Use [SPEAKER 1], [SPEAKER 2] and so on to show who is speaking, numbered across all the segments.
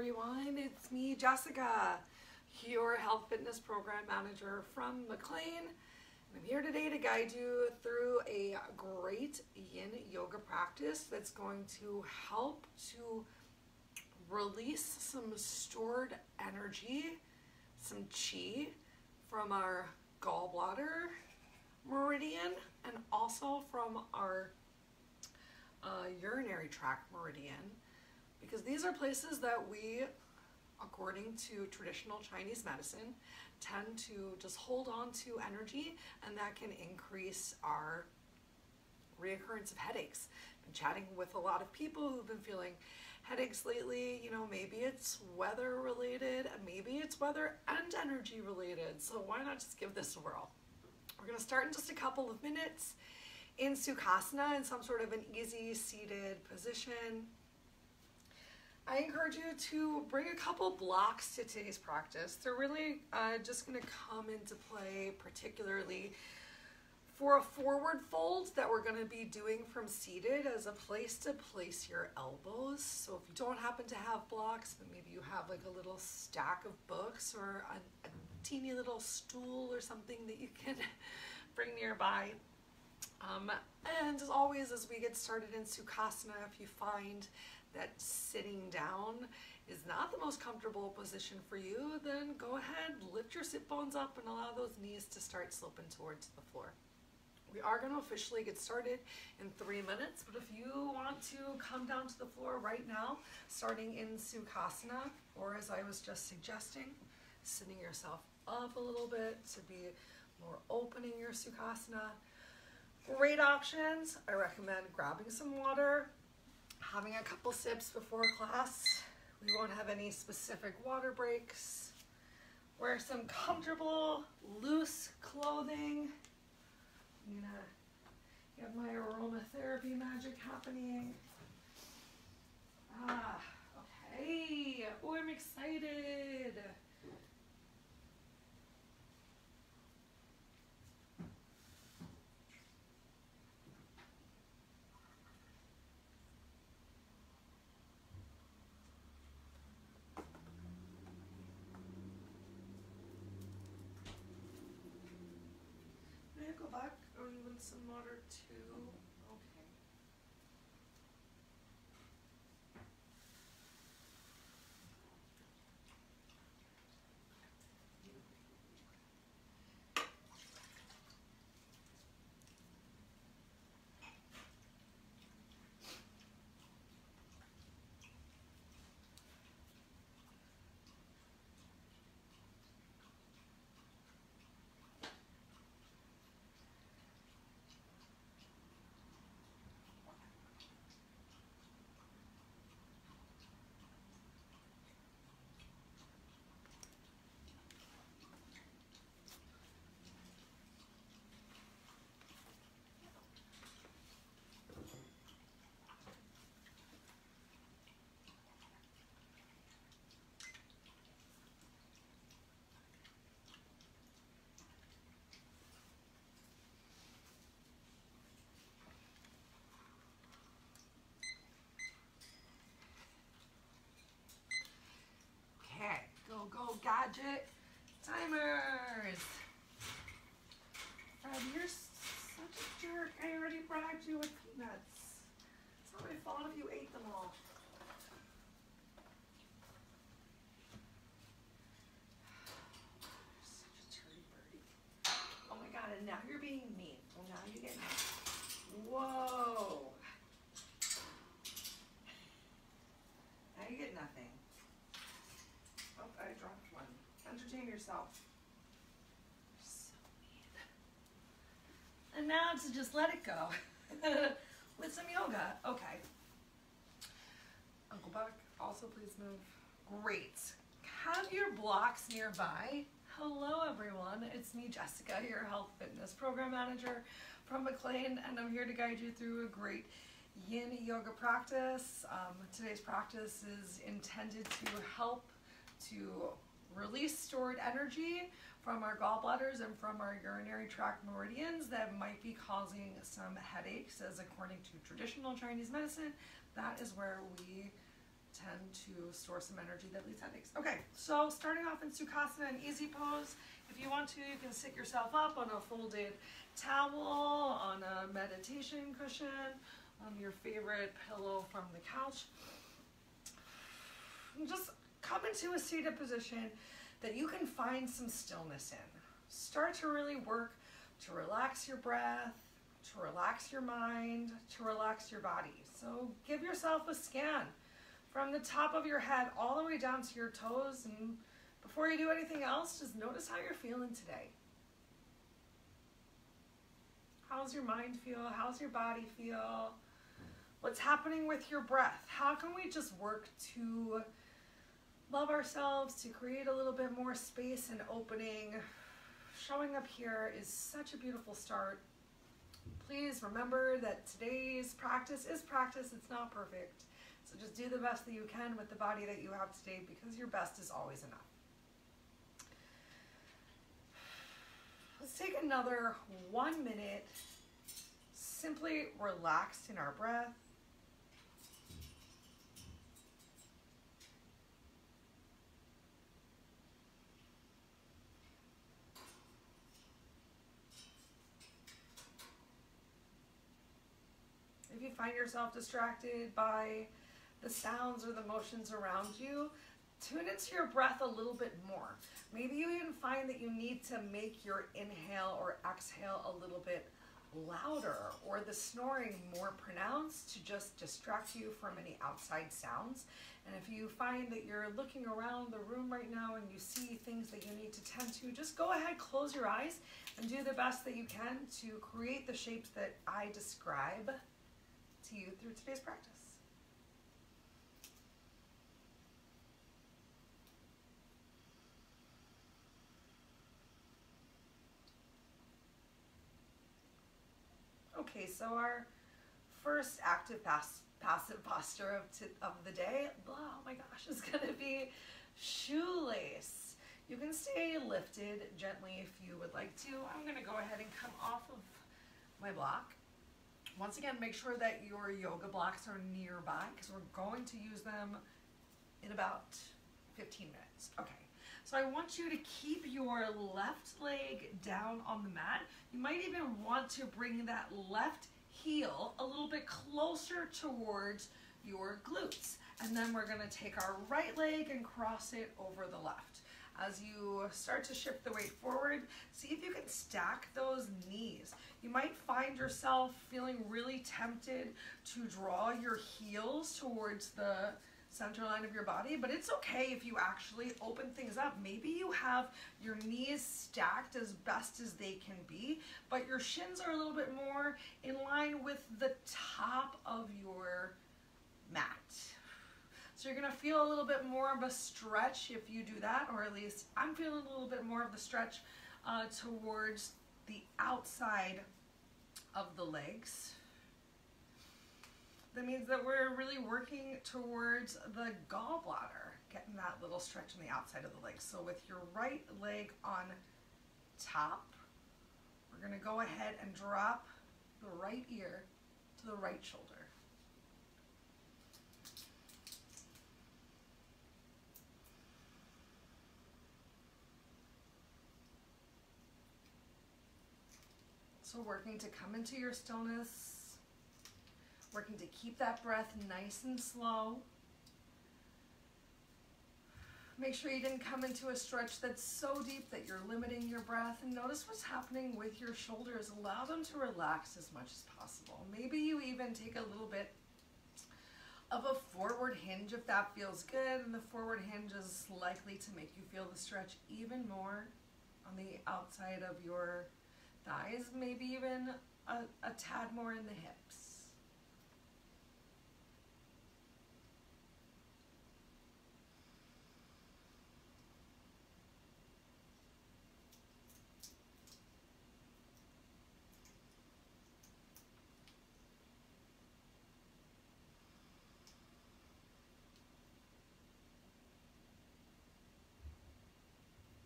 [SPEAKER 1] everyone, it's me, Jessica, your health fitness program manager from Reclined. I'm here today to guide you through a great yin yoga practice that's going to help to release some stored energy, some chi from our gallbladder meridian and also from our urinary tract meridian, because these are places that we, according to traditional Chinese medicine, tend to just hold on to energy, and that can increase our reoccurrence of headaches. I've been chatting with a lot of people who've been feeling headaches lately. You know, maybe it's weather related, and maybe it's weather and energy related. So why not just give this a whirl? We're going to start in just a couple of minutes in Sukasana, in some sort of an easy seated position. I encourage you to bring a couple blocks to today's practice. They're really just going to come into play particularly for a forward fold that we're going to be doing from seated as a place to place your elbows. So if you don't happen to have blocks, but maybe you have like a little stack of books or a teeny little stool or something that you can bring nearby. And as always, as we get started in Sukhasana, if you find that sitting down is not the most comfortable position for you, then go ahead, lift your sit bones up and allow those knees to start sloping towards the floor. We are going to officially get started in 3 minutes, but if you want to come down to the floor right now, starting in Sukhasana, or as I was just suggesting, sitting yourself up a little bit to be more opening your Sukhasana. Great options. I recommend grabbing some water, having a couple sips before class. We won't have any specific water breaks. Wear some comfortable, loose clothing. I'm gonna get my aromatherapy magic happening. Okay. Oh, I'm excited. Go back with some water too. Okay. Go gadget timers. Fred, you're such a jerk. I already bribed you with peanuts. It's not my fault if you ate them all. You're such a turdy birdie. Oh my god, and now you're being mean. Well, now you get mean. Whoa. Now you get nothing. Oh, I dropped one. Entertain yourself. You're so mean. And now to just let it go with some yoga. Okay. Uncle Buck, also please move. Great. Have your blocks nearby. Hello everyone, it's me, Jessica, your health fitness program manager from Reclined, and I'm here to guide you through a great yin yoga practice. Today's practice is intended to help to release stored energy from our gallbladders and from our urinary tract meridians that might be causing some headaches, as according to traditional Chinese medicine, that is where we tend to store some energy that leads headaches. Okay, so starting off in Sukhasana, an easy pose. If you want to, you can sit yourself up on a folded towel, on a meditation cushion, on your favorite pillow from the couch. And just come into a seated position that you can find some stillness in. Start to really work to relax your breath, to relax your mind, to relax your body. So give yourself a scan from the top of your head all the way down to your toes, and before you do anything else, just notice how you're feeling today. How's your mind feel? How's your body feel? What's happening with your breath? How can we just work to love ourselves, to create a little bit more space and opening? Showing up here is such a beautiful start. Please remember that today's practice is practice. It's not perfect. So just do the best that you can with the body that you have today, because your best is always enough. Let's take another 1 minute, simply relaxed in our breath. If you find yourself distracted by the sounds or the motions around you, tune into your breath a little bit more. Maybe you even find that you need to make your inhale or exhale a little bit louder, or the snoring more pronounced, to just distract you from any outside sounds. And if you find that you're looking around the room right now and you see things that you need to tend to, just go ahead, close your eyes, and do the best that you can to create the shapes that I describe to you through today's practice. Okay, so our first active passive posture of the day, oh my gosh, is going to be shoelace. You can stay lifted gently if you would like to. I'm going to go ahead and come off of my block. Once again, make sure that your yoga blocks are nearby, because we're going to use them in about 15 minutes. Okay. So I want you to keep your left leg down on the mat. You might even want to bring that left heel a little bit closer towards your glutes. And then we're gonna take our right leg and cross it over the left. As you start to shift the weight forward, see if you can stack those knees. You might find yourself feeling really tempted to draw your heels towards the center line of your body, but it's okay if you actually open things up. Maybe you have your knees stacked as best as they can be, but your shins are a little bit more in line with the top of your mat. So you're gonna feel a little bit more of a stretch if you do that, or at least I'm feeling a little bit more of the stretch towards the outside of the legs. That means that we're really working towards the gallbladder, getting that little stretch on the outside of the legs. So with your right leg on top, we're gonna go ahead and drop the right ear to the right shoulder. So working to come into your stillness, working to keep that breath nice and slow. Make sure you didn't come into a stretch that's so deep that you're limiting your breath, and notice what's happening with your shoulders. Allow them to relax as much as possible. Maybe you even take a little bit of a forward hinge if that feels good, and the forward hinge is likely to make you feel the stretch even more on the outside of your thighs, maybe even a tad more in the hips.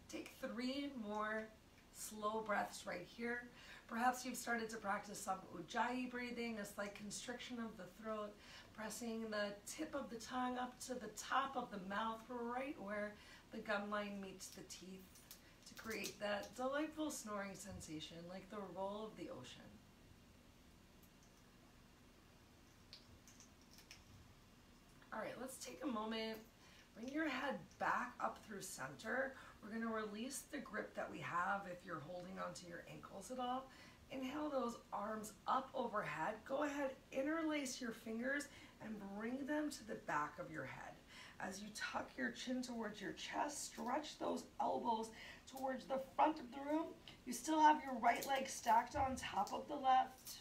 [SPEAKER 1] Take 3 more slow breaths right here. Perhaps you've started to practice some ujjayi breathing, a slight constriction of the throat, pressing the tip of the tongue up to the top of the mouth, right where the gum line meets the teeth, to create that delightful snoring sensation like the roll of the ocean. All right, let's take a moment. Bring your head back up through center. We're going to release the grip that we have if you're holding onto your ankles at all. Inhale those arms up overhead. Go ahead, interlace your fingers and bring them to the back of your head. As you tuck your chin towards your chest, stretch those elbows towards the front of the room. You still have your right leg stacked on top of the left.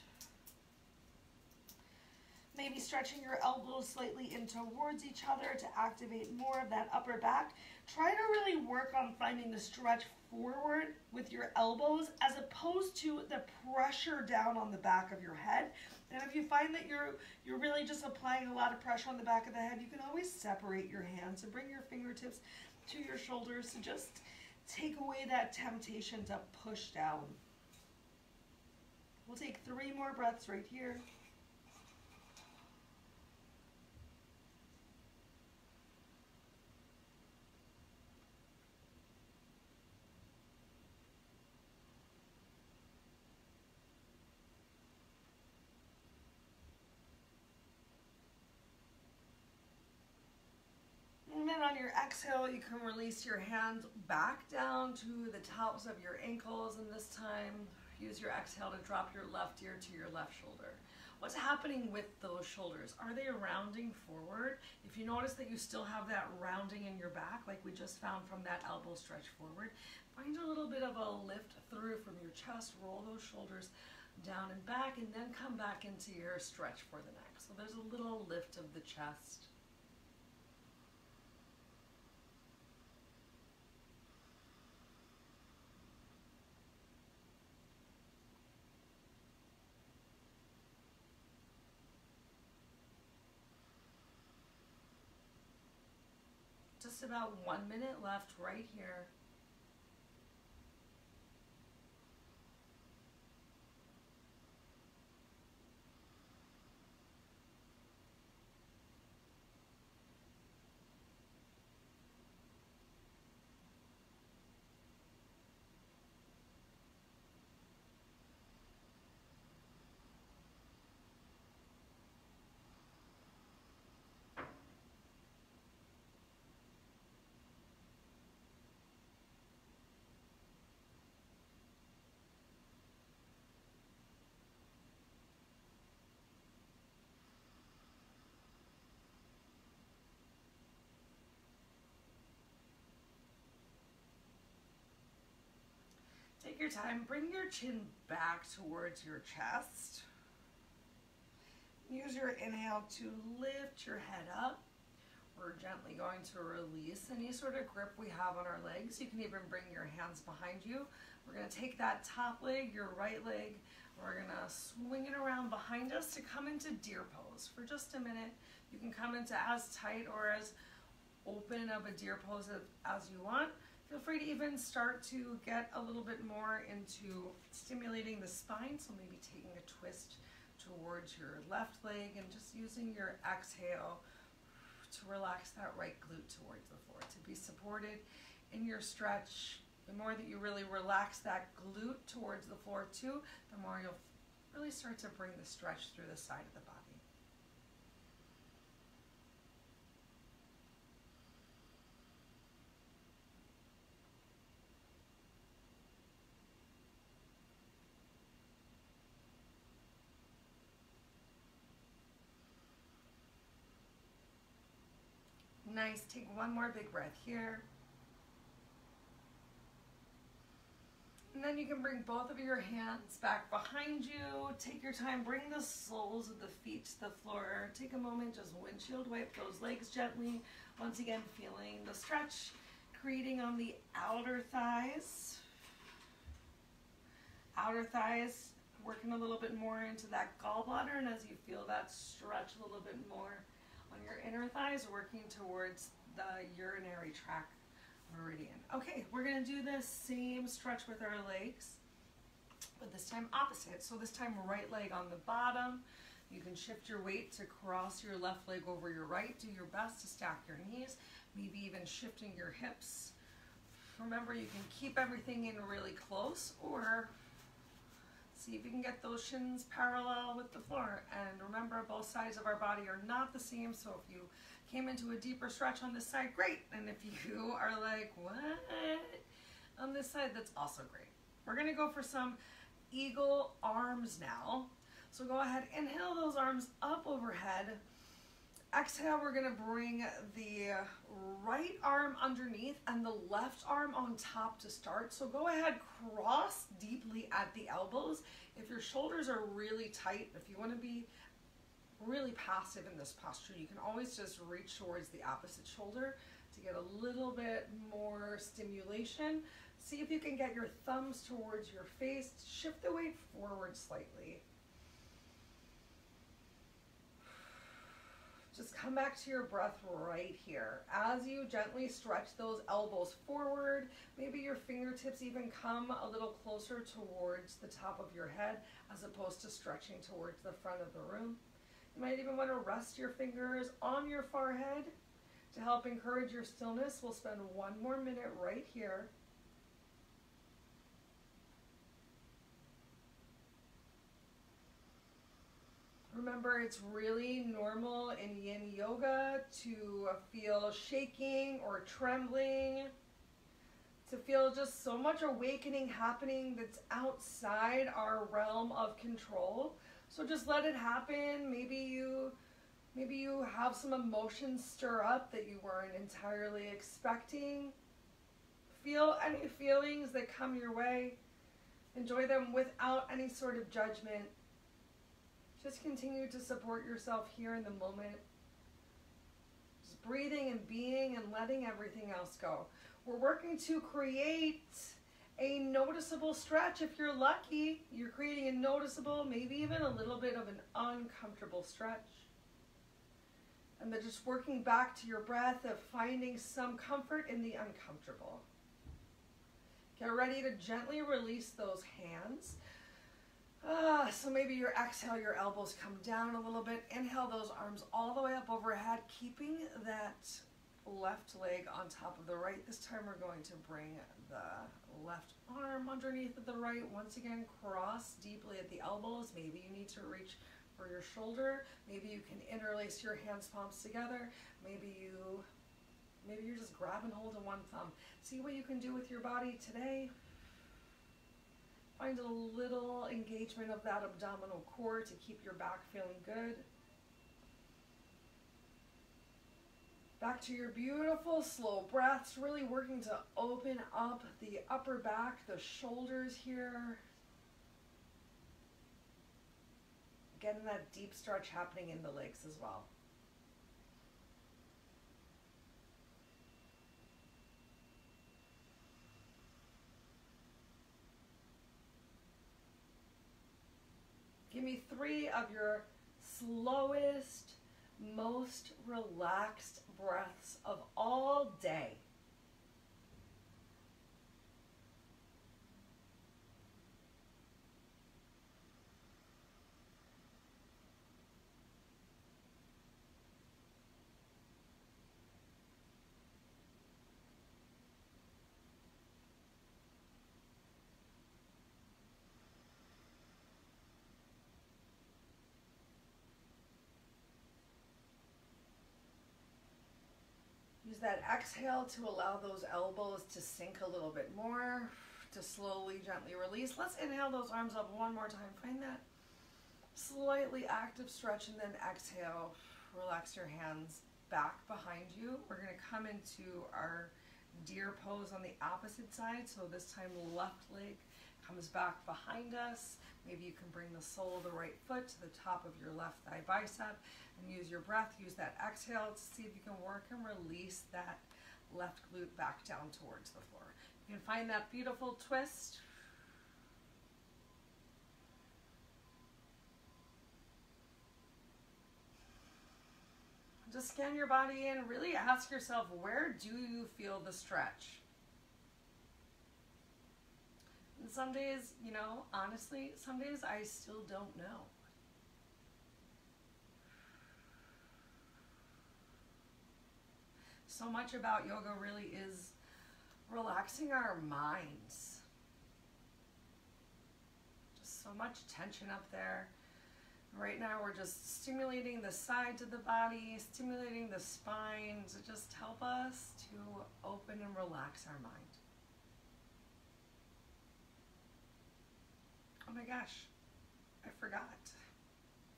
[SPEAKER 1] Maybe stretching your elbows slightly in towards each other to activate more of that upper back. Try to really work on finding the stretch forward with your elbows as opposed to the pressure down on the back of your head. And if you find that you're really just applying a lot of pressure on the back of the head, you can always separate your hands and bring your fingertips to your shoulders to just take away that temptation to push down. We'll take 3 more breaths right here. And then on your exhale, you can release your hands back down to the tops of your ankles, and this time use your exhale to drop your left ear to your left shoulder. What's happening with those shoulders? Are they rounding forward? If you notice that you still have that rounding in your back, like we just found from that elbow stretch forward, find a little bit of a lift through from your chest, roll those shoulders down and back, and then come back into your stretch for the neck. So there's a little lift of the chest. Just about 1 minute left right here. Take your time, bring your chin back towards your chest. Use your inhale to lift your head up. We're gently going to release any sort of grip we have on our legs. You can even bring your hands behind you. We're going to take that top leg, your right leg, we're going to swing it around behind us to come into deer pose for just a minute. You can come into as tight or as open of a deer pose as you want. Feel free to even start to get a little bit more into stimulating the spine, so maybe taking a twist towards your left leg and just using your exhale to relax that right glute towards the floor, to be supported in your stretch. The more that you really relax that glute towards the floor too, the more you'll really start to bring the stretch through the side of the body. Nice, take 1 more big breath here. And then you can bring both of your hands back behind you. Take your time, bring the soles of the feet to the floor. Take a moment, just windshield wipe those legs gently. Once again, feeling the stretch creating on the outer thighs. Outer thighs working a little bit more into that gallbladder, and as you feel that stretch a little bit more on your inner thighs, working towards the urinary tract meridian. Okay, we're gonna do this same stretch with our legs, but this time opposite. So this time right leg on the bottom. You can shift your weight to cross your left leg over your right. Do your best to stack your knees, maybe even shifting your hips. Remember, you can keep everything in really close, or see if you can get those shins parallel with the floor. And remember, both sides of our body are not the same, so if you came into a deeper stretch on this side, great. And if you are like, what? On this side, that's also great. We're gonna go for some eagle arms now. So go ahead, inhale those arms up overhead. Exhale, we're gonna bring the right arm underneath and the left arm on top to start. So go ahead, cross deeply at the elbows. If your shoulders are really tight, if you wanna be really passive in this posture, you can always just reach towards the opposite shoulder to get a little bit more stimulation. See if you can get your thumbs towards your face. Shift the weight forward slightly. Just come back to your breath right here. As you gently stretch those elbows forward, maybe your fingertips even come a little closer towards the top of your head as opposed to stretching towards the front of the room. You might even want to rest your fingers on your forehead to help encourage your stillness. We'll spend 1 more minute right here. Remember, it's really normal in yin yoga to feel shaking or trembling, to feel just so much awakening happening that's outside our realm of control. So just let it happen. Maybe you have some emotions stir up that you weren't entirely expecting. Feel any feelings that come your way. Enjoy them without any sort of judgment. Just continue to support yourself here in the moment. Just breathing and being and letting everything else go. We're working to create a noticeable stretch. If you're lucky, you're creating a noticeable, maybe even a little bit of an uncomfortable stretch. And then just working back to your breath of finding some comfort in the uncomfortable. Get ready to gently release those hands. So maybe your exhale, your elbows come down a little bit. Inhale those arms all the way up overhead, keeping that left leg on top of the right. This time we're going to bring the left arm underneath of the right. Once again, cross deeply at the elbows. Maybe you need to reach for your shoulder. Maybe you can interlace your hands palms together. Maybe you're just grabbing hold of one thumb. See what you can do with your body today. Find a little engagement of that abdominal core to keep your back feeling good. Back to your beautiful slow breaths, really working to open up the upper back, the shoulders here. Getting that deep stretch happening in the legs as well. Give me 3 of your slowest, most relaxed breaths of all day. Use that exhale to allow those elbows to sink a little bit more, to slowly, gently release. Let's inhale those arms up 1 more time. Find that slightly active stretch and then exhale. Relax your hands back behind you. We're going to come into our deer pose on the opposite side. So this time left leg comes back behind us. Maybe you can bring the sole of the right foot to the top of your left thigh bicep and use your breath. Use that exhale to see if you can work and release that left glute back down towards the floor. You can find that beautiful twist. Just scan your body in. Really ask yourself, where do you feel the stretch? And some days, you know, honestly, some days I still don't know. So much about yoga really is relaxing our minds. Just so much tension up there. Right now we're just stimulating the sides of the body, stimulating the spine to just help us to open and relax our mind. Oh my gosh, I forgot.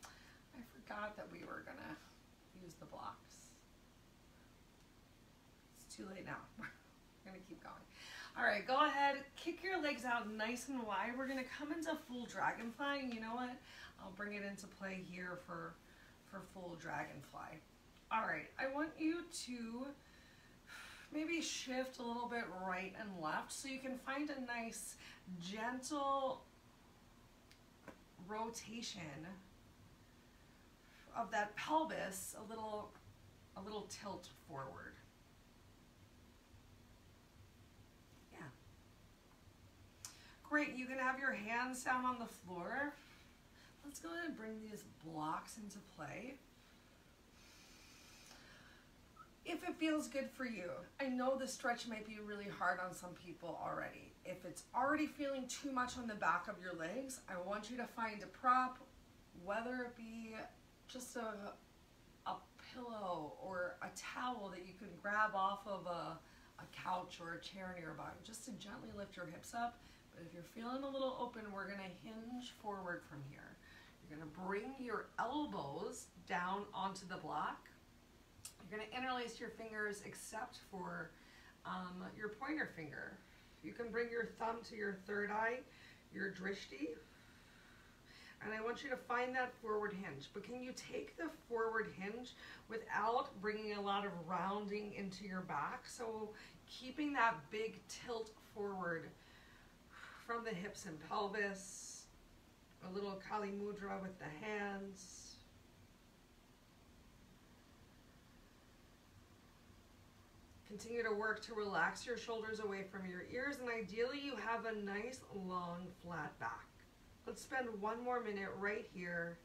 [SPEAKER 1] I forgot that we were gonna use the blocks. It's too late now. We're gonna keep going. All right, go ahead, kick your legs out nice and wide. We're gonna come into full dragonfly, and you know what? I'll bring it into play here for full dragonfly. All right, I want you to maybe shift a little bit right and left so you can find a nice gentle rotation of that pelvis, a little tilt forward. Yeah. Great, you can have your hands down on the floor. Let's go ahead and bring these blocks into play. If it feels good for you, I know the stretch might be really hard on some people already. If it's already feeling too much on the back of your legs, I want you to find a prop, whether it be just a pillow or a towel that you can grab off of a couch or a chair nearby, just to gently lift your hips up. But if you're feeling a little open, we're gonna hinge forward from here. You're gonna bring your elbows down onto the block. You're gonna interlace your fingers except for your pointer finger. You can bring your thumb to your third eye, your drishti, and I want you to find that forward hinge. But can you take the forward hinge without bringing a lot of rounding into your back? So keeping that big tilt forward from the hips and pelvis. A little Kali Mudra with the hands. Continue to work to relax your shoulders away from your ears, and ideally you have a nice long flat back. Let's spend one more minute right here.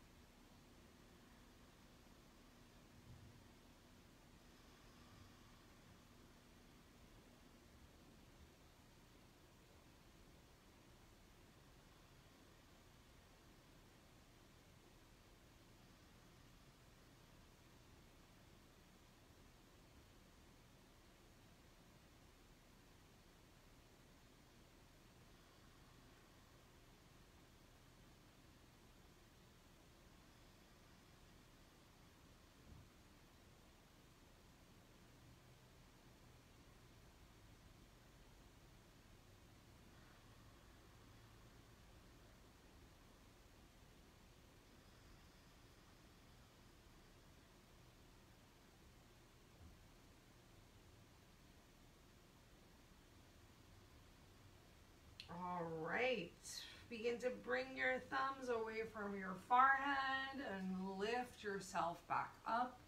[SPEAKER 1] All right, begin to bring your thumbs away from your forehead and lift yourself back up.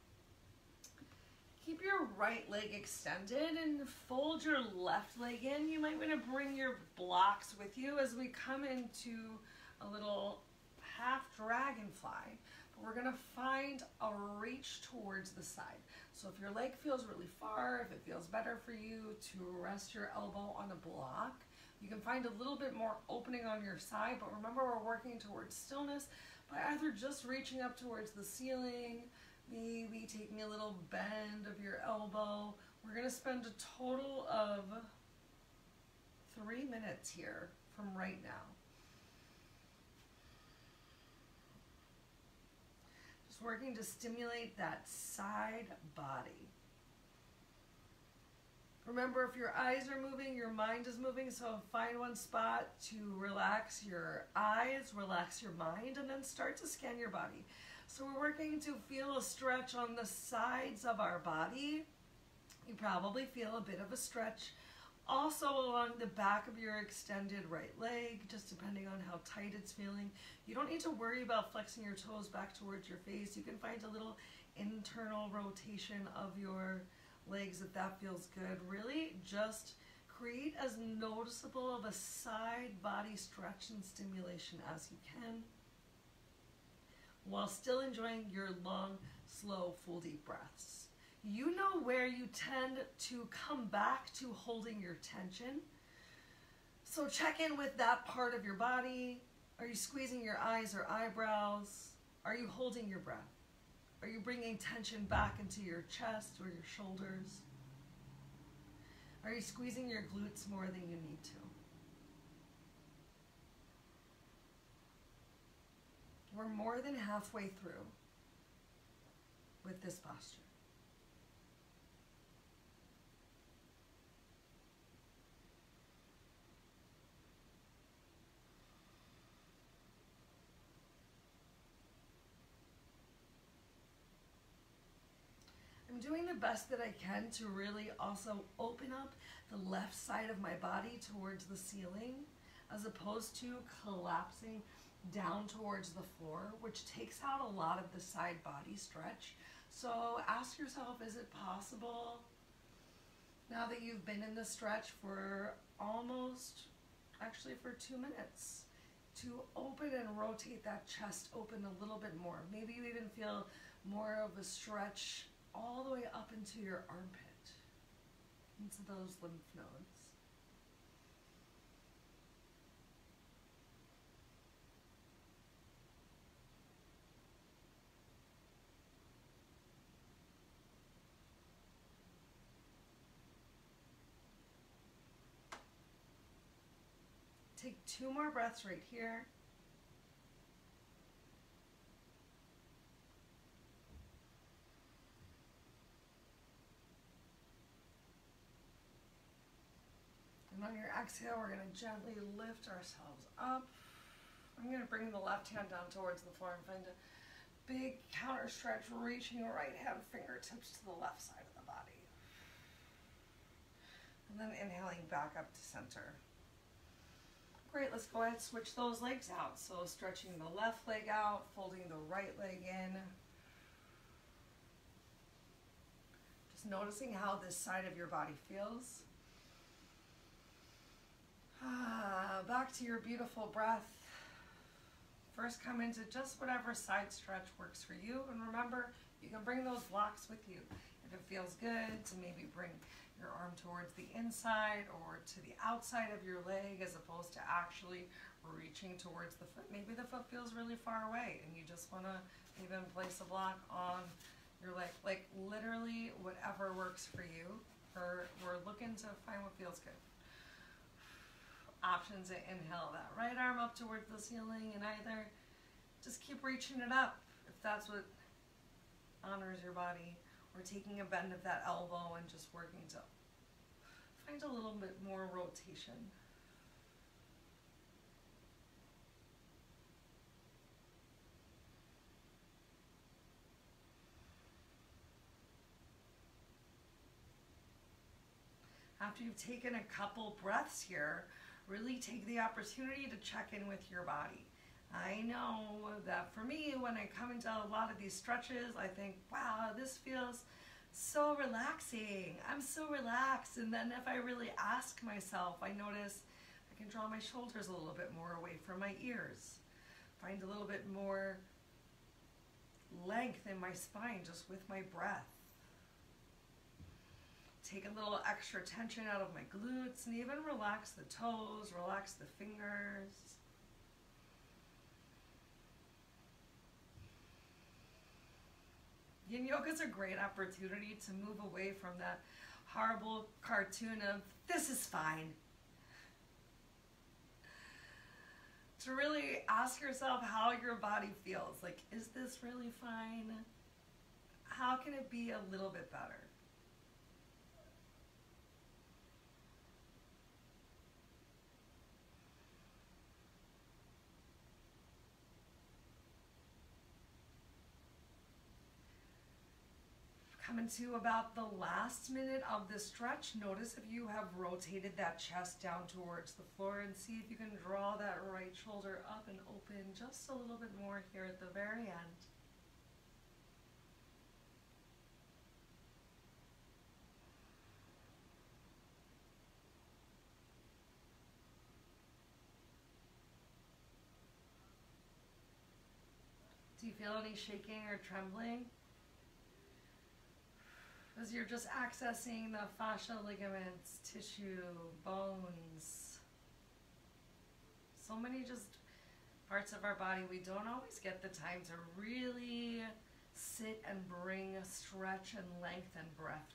[SPEAKER 1] Keep your right leg extended and fold your left leg in. You might want to bring your blocks with you as we come into a little half dragonfly. But we're gonna find a reach towards the side. So if your leg feels really far, if it feels better for you to rest your elbow on a block, you can find a little bit more opening on your side, but remember we're working towards stillness by either just reaching up towards the ceiling, maybe taking a little bend of your elbow. We're gonna spend a total of 3 minutes here from right now. Just working to stimulate that side body. Remember, if your eyes are moving, your mind is moving, so find one spot to relax your eyes, relax your mind, and then start to scan your body. So we're working to feel a stretch on the sides of our body. You probably feel a bit of a stretch also along the back of your extended right leg, just depending on how tight it's feeling. You don't need to worry about flexing your toes back towards your face. You can find a little internal rotation of your legs if that feels good. Really just create as noticeable of a side body stretch and stimulation as you can, while still enjoying your long, slow, full, deep breaths. You know where you tend to come back to holding your tension. So check in with that part of your body. Are you squeezing your eyes or eyebrows? Are you holding your breath? Are you bringing tension back into your chest or your shoulders? Are you squeezing your glutes more than you need to? We're more than halfway through with this posture. I'm doing the best that I can to really also open up the left side of my body towards the ceiling, as opposed to collapsing down towards the floor, which takes out a lot of the side body stretch. So ask yourself, is it possible, now that you've been in the stretch for for 2 minutes, to open and rotate that chest open a little bit more? Maybe you even feel more of a stretch all the way up into your armpit, into those lymph nodes. Take 2 more breaths right here. And on your exhale, we're going to gently lift ourselves up. I'm going to bring the left hand down towards the floor and find a big counter stretch, reaching your right hand fingertips to the left side of the body. And then inhaling back up to center. Great, let's go ahead and switch those legs out. So stretching the left leg out, folding the right leg in. Just noticing how this side of your body feels. Back to your beautiful breath. First, come into just whatever side stretch works for you. And remember, you can bring those blocks with you. If it feels good to maybe bring your arm towards the inside or to the outside of your leg, as opposed to actually reaching towards the foot. Maybe the foot feels really far away and you just want to even place a block on your leg. Like literally whatever works for you. We're looking to find what feels good. Options to inhale that right arm up towards the ceiling, and either just keep reaching it up if that's what honors your body, or taking a bend of that elbow and just working to find a little bit more rotation. After you've taken a couple breaths here, really take the opportunity to check in with your body. I know that for me, when I come into a lot of these stretches, I think, wow, this feels so relaxing. I'm so relaxed. And then if I really ask myself, I notice I can draw my shoulders a little bit more away from my ears. Find a little bit more length in my spine just with my breath. Take a little extra tension out of my glutes and even relax the toes, relax the fingers. Yin yoga is a great opportunity to move away from that horrible cartoon of this is fine. To really ask yourself how your body feels. Like, is this really fine? How can it be a little bit better? Coming to about the last minute of this stretch, notice if you have rotated that chest down towards the floor, and see if you can draw that right shoulder up and open just a little bit more here at the very end. Do you feel any shaking or trembling? As you're just accessing the fascia, ligaments, tissue, bones. So many just parts of our body we don't always get the time to really sit and bring a stretch and length and breath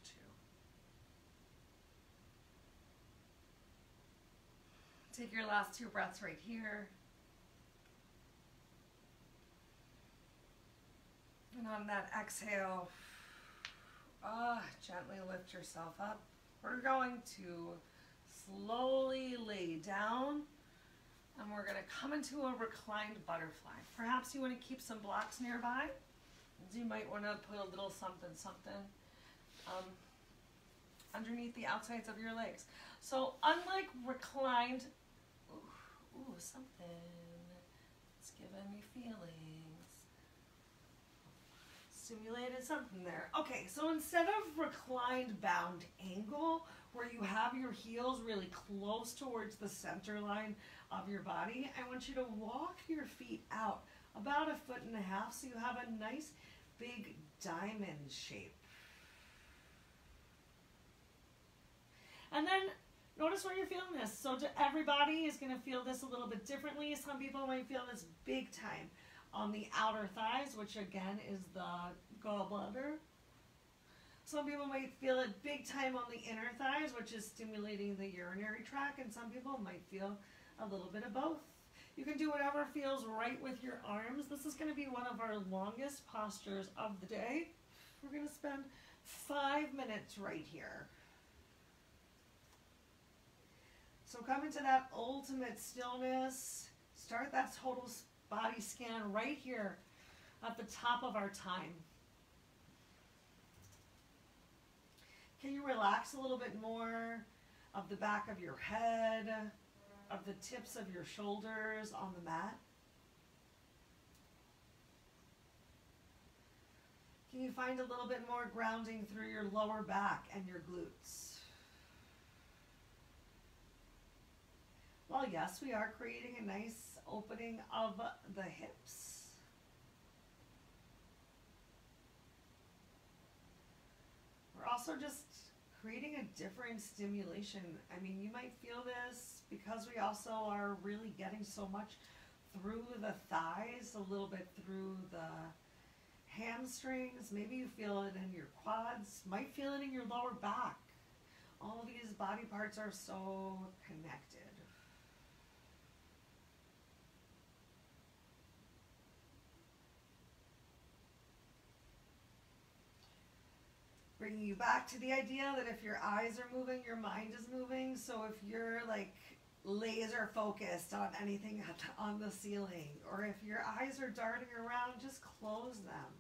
[SPEAKER 1] to. Take your last 2 breaths right here. And on that exhale, gently lift yourself up. We're going to slowly lay down, and we're going to come into a reclined butterfly. Perhaps you want to keep some blocks nearby. You might want to put a little something underneath the outsides of your legs. So unlike reclined, something, it's giving me feelings. Simulated something there. Okay, so instead of reclined bound angle, where you have your heels really close towards the center line of your body, I want you to walk your feet out about 1.5 feet so you have a nice big diamond shape. And then notice where you're feeling this. So everybody is going to feel this a little bit differently. Some people might feel this big time on the outer thighs, which again is the gallbladder. Some people might feel it big time on the inner thighs, which is stimulating the urinary tract, and some people might feel a little bit of both. You can do whatever feels right with your arms. This is going to be one of our longest postures of the day. We're going to spend 5 minutes right here. So come into that ultimate stillness. Start that total body scan right here at the top of our time. Can you relax a little bit more of the back of your head, of the tips of your shoulders on the mat? Can you find a little bit more grounding through your lower back and your glutes? Well, yes, we are creating a nice opening of the hips. We're also just creating a different stimulation. I mean, you might feel this because we also are really getting so much through the thighs, a little bit through the hamstrings. Maybe you feel it in your quads, might feel it in your lower back. All of these body parts are so connected. Bringing you back to the idea that if your eyes are moving, your mind is moving. So if you're like laser focused on anything on the ceiling, or if your eyes are darting around, just close them.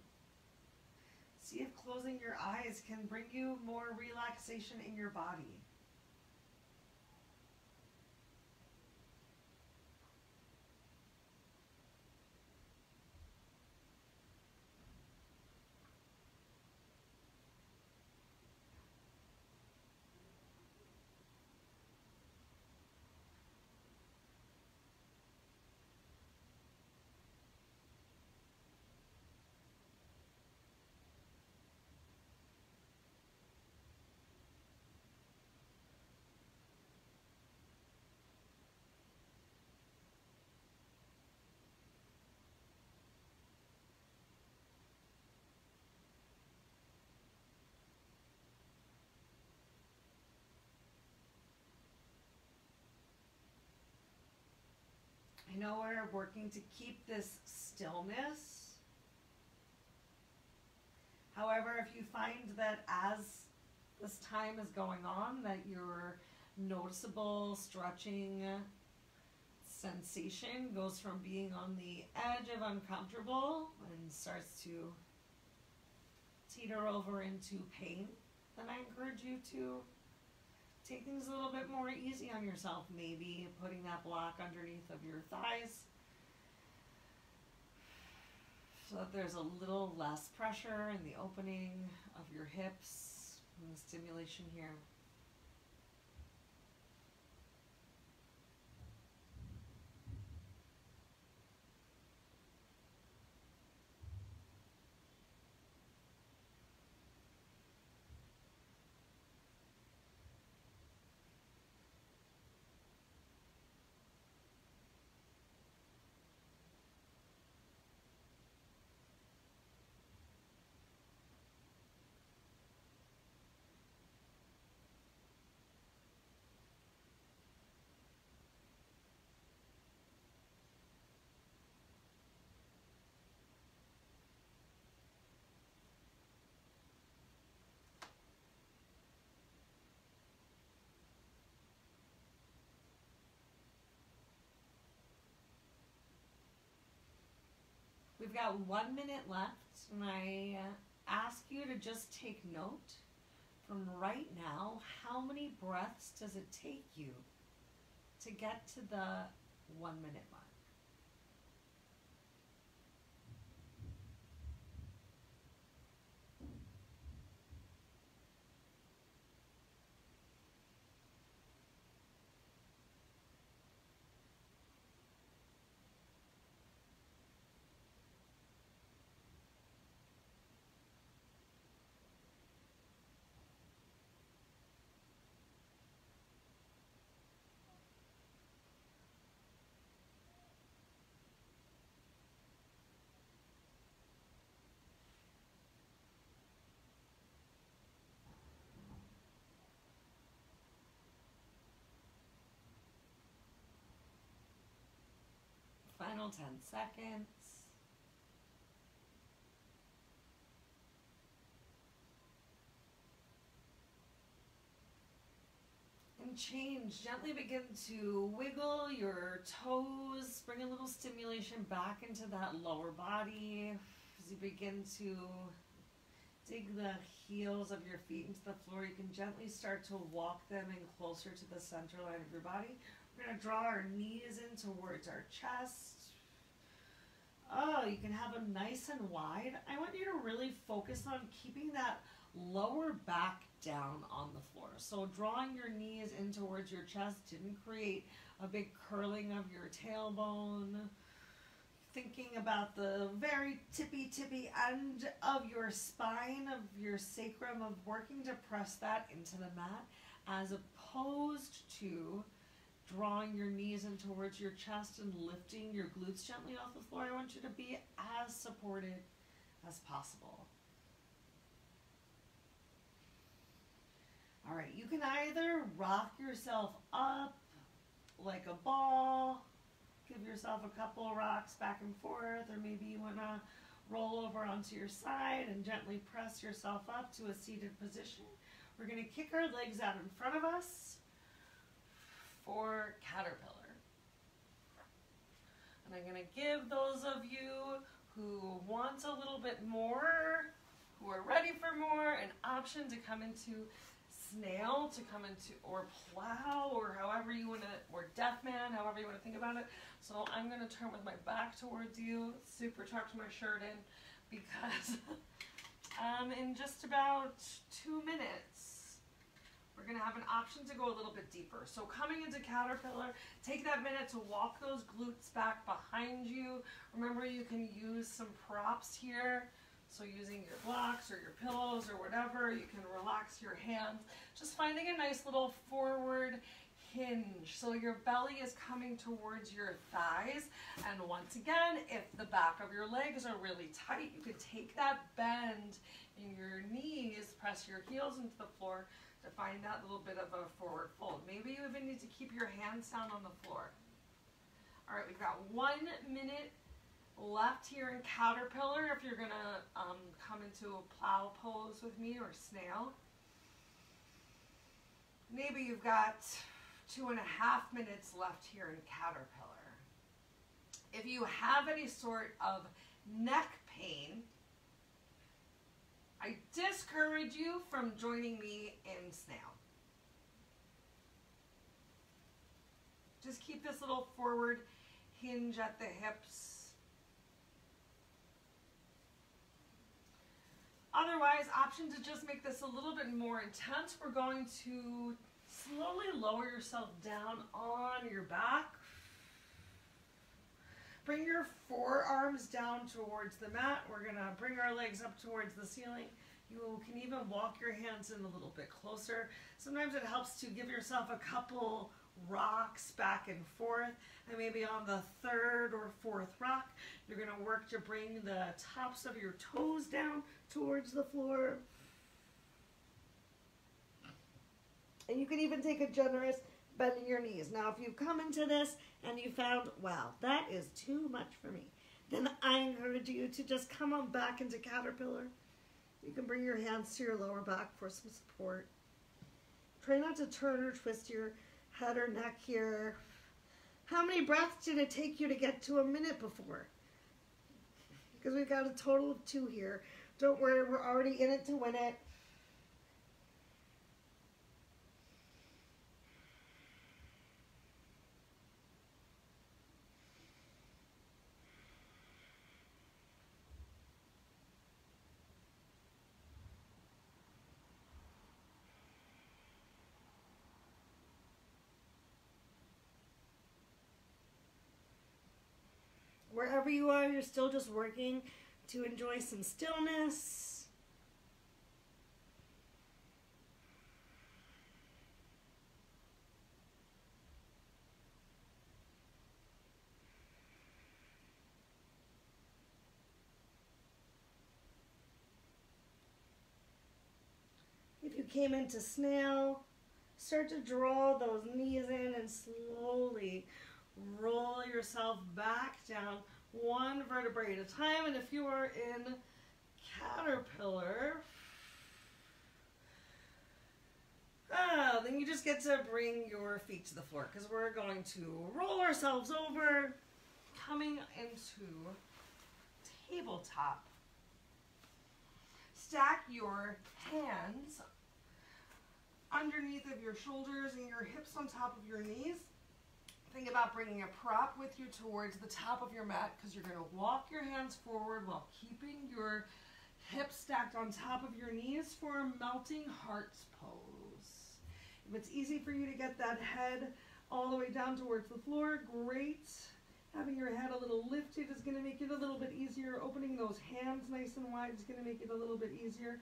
[SPEAKER 1] See if closing your eyes can bring you more relaxation in your body. I know we're working to keep this stillness. However, if you find that as this time is going on, that your noticeable stretching sensation goes from being on the edge of uncomfortable and starts to teeter over into pain, then I encourage you to take things a little bit more easy on yourself, maybe putting that block underneath of your thighs so that there's a little less pressure in the opening of your hips and the stimulation here.
[SPEAKER 2] got 1 minute left, and I ask you to just take note from right now, how many breaths does it take you to get to the 1 minute mark? Final 10 seconds. And change. Gently begin to wiggle your toes. Bring a little stimulation back into that lower body as you begin to dig the heels of your feet into the floor. You can gently start to walk them in closer to the center line of your body. We're going to draw our knees in towards our chest. Oh, you can have them nice and wide. I want you to really focus on keeping that lower back down on the floor. So drawing your knees in towards your chest didn't create a big curling of your tailbone. Thinking about the very tippy end of your spine, of your sacrum, of working to press that into the mat, as opposed to drawing your knees in towards your chest and lifting your glutes gently off the floor. I want you to be as supported as possible. All right, you can either rock yourself up like a ball, give yourself a couple of rocks back and forth, or maybe you want to roll over onto your side and gently press yourself up to a seated position. We're going to kick our legs out in front of us for caterpillar. And I'm going to give those of you who want a little bit more, who are ready for more, an option to come into snail, to come into, or plow, or however you want to, or deaf man, however you want to think about it. So I'm going to turn with my back towards you, super tucked my shirt in, because in just about 2 minutes, we're going to have an option to go a little bit deeper. So coming into caterpillar, take that minute to walk those glutes back behind you. Remember, you can use some props here. So using your blocks or your pillows or whatever, you can relax your hands. Just finding a nice little forward hinge. So your belly is coming towards your thighs. And once again, if the back of your legs are really tight, you could take that bend in your knees, press your heels into the floor to find that little bit of a forward fold. Maybe you even need to keep your hands down on the floor. All right, we've got 1 minute left here in caterpillar if you're gonna come into a plow pose with me, or snail. Maybe you've got 2.5 minutes left here in caterpillar. If you have any sort of neck pain, I discourage you from joining me in snail. Just keep this little forward hinge at the hips. Otherwise, option to just make this a little bit more intense. We're going to slowly lower yourself down on your back. Bring your forearms down towards the mat. We're going to bring our legs up towards the ceiling. You can even walk your hands in a little bit closer. Sometimes it helps to give yourself a couple rocks back and forth. And maybe on the 3rd or 4th rock, you're going to work to bring the tops of your toes down towards the floor. And you can even take a generous bend in your knees. Now, if you've come into this and you found, wow, that is too much for me, then I encourage you to just come on back into caterpillar. You can bring your hands to your lower back for some support. Try not to turn or twist your head or neck here. How many breaths did it take you to get to 1 minute before?
[SPEAKER 3] because we've got a total of 2 here. Don't worry, we're already in it to win it. Wherever you are, you're still just working to enjoy some stillness. If you came into snail, start to draw those knees in and slowly roll yourself back down 1 vertebrae at a time. And if you are in caterpillar, then you just get to bring your feet to the floor, because we're going to roll ourselves over, coming into tabletop. Stack your hands underneath of your shoulders and your hips on top of your knees. Think about bringing a prop with you towards the top of your mat, because you're going to walk your hands forward while keeping your hips stacked on top of your knees for a melting hearts pose. If it's easy for you to get that head all the way down towards the floor, great. Having your head a little lifted is going to make it a little bit easier. Opening those hands nice and wide is going to make it a little bit easier.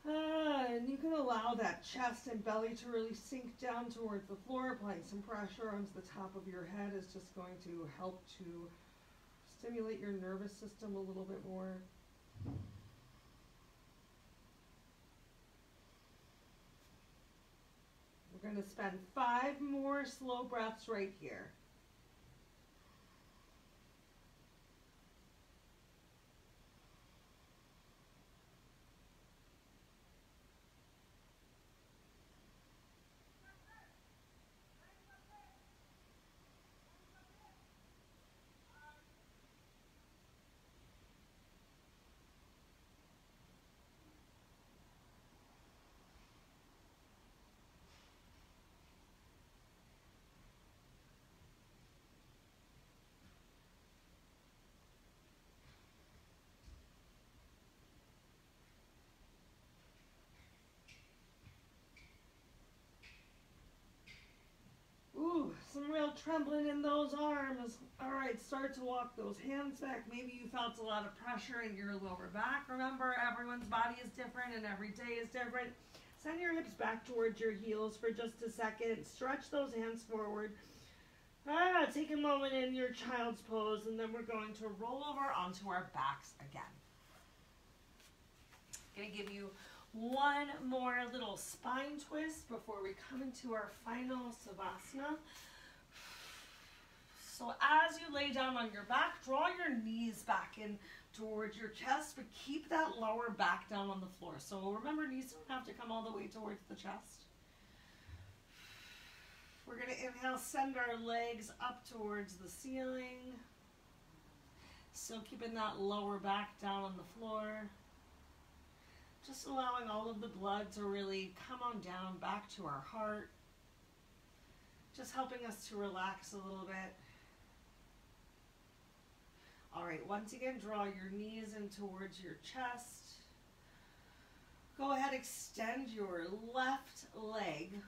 [SPEAKER 3] And you can allow that chest and belly to really sink down towards the floor. Applying some pressure onto the top of your head is just going to help to stimulate your nervous system a little bit more. We're going to spend 5 more slow breaths right here. Some real trembling in those arms. All right, start to walk those hands back. Maybe you felt a lot of pressure in your lower back. Remember, everyone's body is different and every day is different. Send your hips back towards your heels for just a second. Stretch those hands forward. Take a moment in your child's pose, and then we're going to roll over onto our backs again. I'm going to give you one more little spine twist before we come into our final Sukhasana. So as you lay down on your back, draw your knees back in towards your chest, but keep that lower back down on the floor. So remember, knees don't have to come all the way towards the chest. We're going to inhale, send our legs up towards the ceiling. So keeping that lower back down on the floor. Just allowing all of the blood to really come on down back to our heart. Just helping us to relax a little bit. All right, once again, draw your knees in towards your chest. Go ahead, extend your left leg.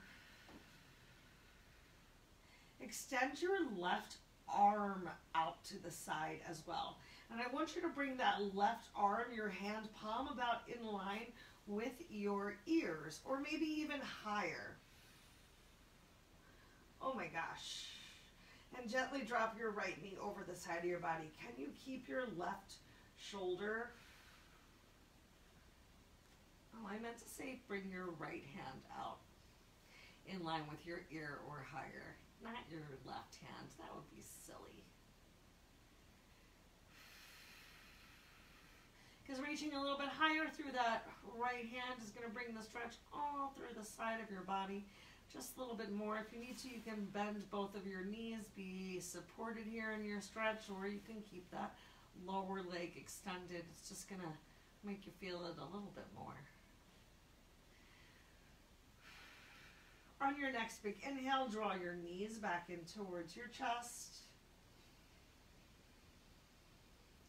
[SPEAKER 3] Extend your left arm out to the side as well. And I want you to bring that left arm, your hand palm, about in line with your ears, or maybe even higher. Oh my gosh. And gently drop your right knee over the side of your body. Can you keep your left shoulder? Oh, I meant to say bring your right hand out in line with your ear or higher, not your left hand. That would be silly. Because reaching a little bit higher through that right hand is going to bring the stretch all through the side of your body. Just a little bit more. If you need to, you can bend both of your knees, be supported here in your stretch, or you can keep that
[SPEAKER 2] lower leg extended. It's just going to make you feel it a little bit more. On your next big inhale, draw your knees back in towards your chest.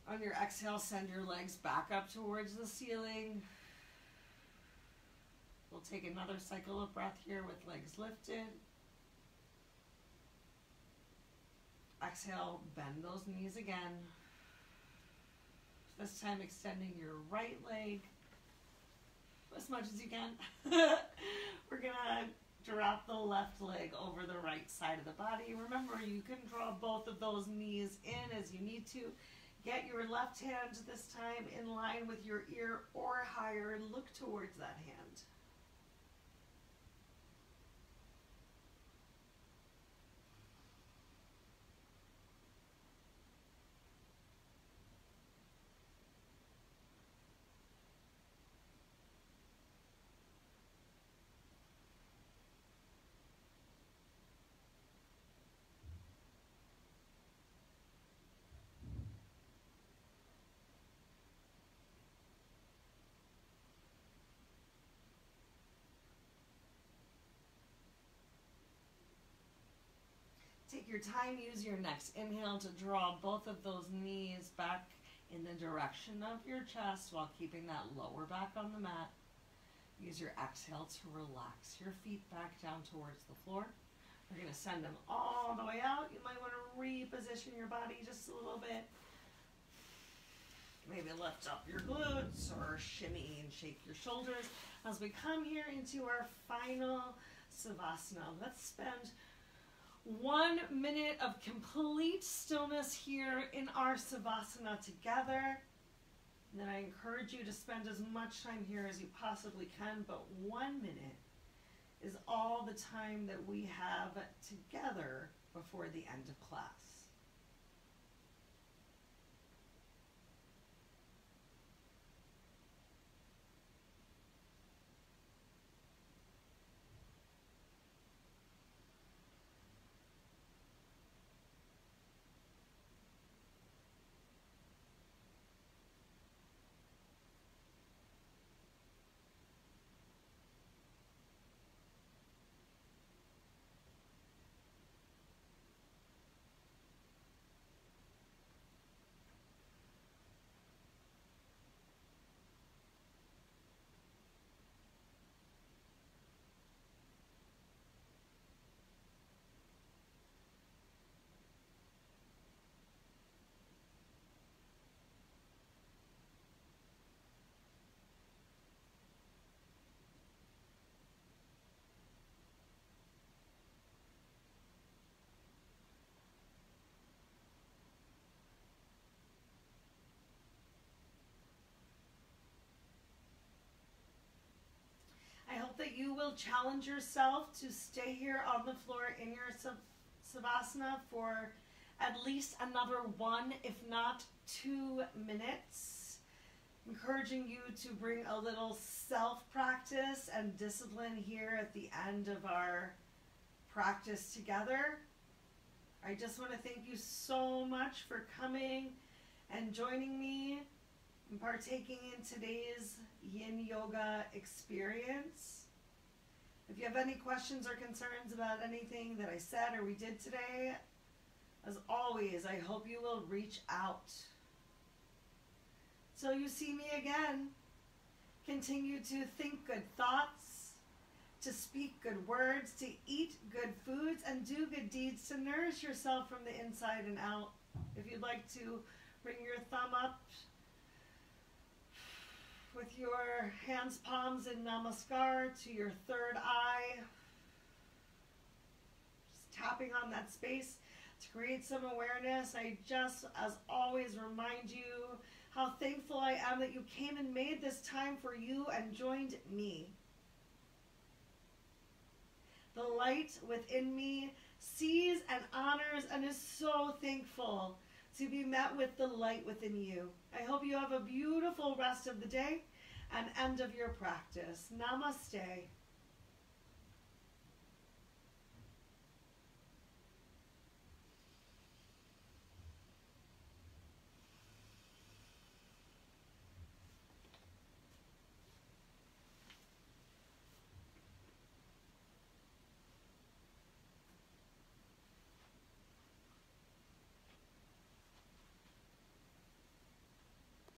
[SPEAKER 2] On your exhale, send your legs back up towards the ceiling. We'll take another cycle of breath here with legs lifted. Exhale, bend those knees again. This time extending your right leg as much as you can. We're gonna drop the left leg over the right side of the body. Remember, you can draw both of those knees in as you need to. Get your left hand this time in line with your ear or higher and look towards that hand. Take your time, use your next inhale to draw both of those knees back in the direction of your chest while keeping that lower back on the mat. Use your exhale to relax your feet back down towards the floor. We're going to send them all the way out. You might want to reposition your body just a little bit. Maybe lift up your glutes or shimmy and shake your shoulders as we come here into our final Sukhasana. Let's spend 1 minute of complete stillness here in our Sukhasana together. And then I encourage you to spend as much time here as you possibly can, but 1 minute is all the time that we have together before the end of class. I hope that you will challenge yourself to stay here on the floor in your Sukhasana for at least another 1, if not 2 minutes. Encouraging you to bring a little self-practice and discipline here at the end of our practice together. I just want to thank you so much for coming and joining me and partaking in today's Yin Yoga experience. If you have any questions or concerns about anything that I said or we did today, as always, I hope you will reach out. So you see me again, continue to think good thoughts, to speak good words, to eat good foods, and do good deeds to nourish yourself from the inside and out. If you'd like to bring your thumb up with your hands, palms in namaskar to your third eye, just tapping on that space to create some awareness. I just, as always, remind you how thankful I am that you came and made this time for you and joined me. The light within me sees and honors and is so thankful to be met with the light within you. I hope you have a beautiful rest of the day and end of your practice. Namaste.